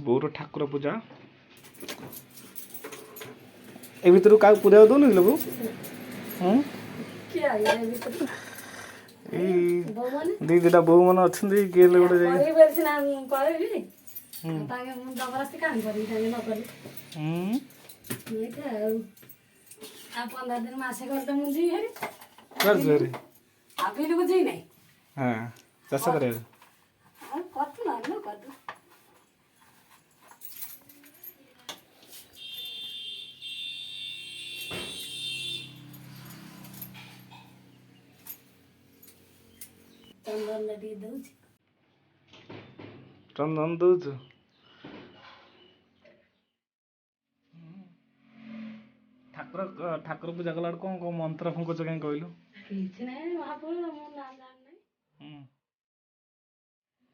bore Thakur पूजा ए भीतर का पूजा दौन कि बो दीटा बो मन अच्छा किए गोटे पंद्रह दिन मासे करते मुझे हाँ चाष कर चंदन दौचु ठाकुर ठाकुर पूजा कला कौन कौन मंत्र फुंकुच कहीं कहलु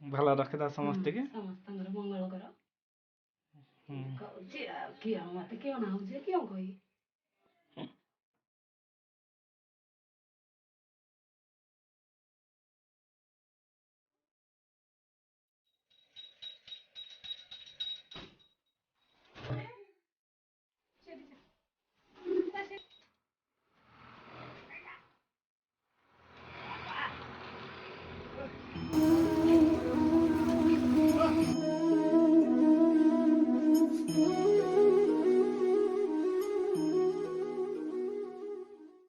भल रखिदा समस्त के मंगल कर मत क्यों ना क्यों कही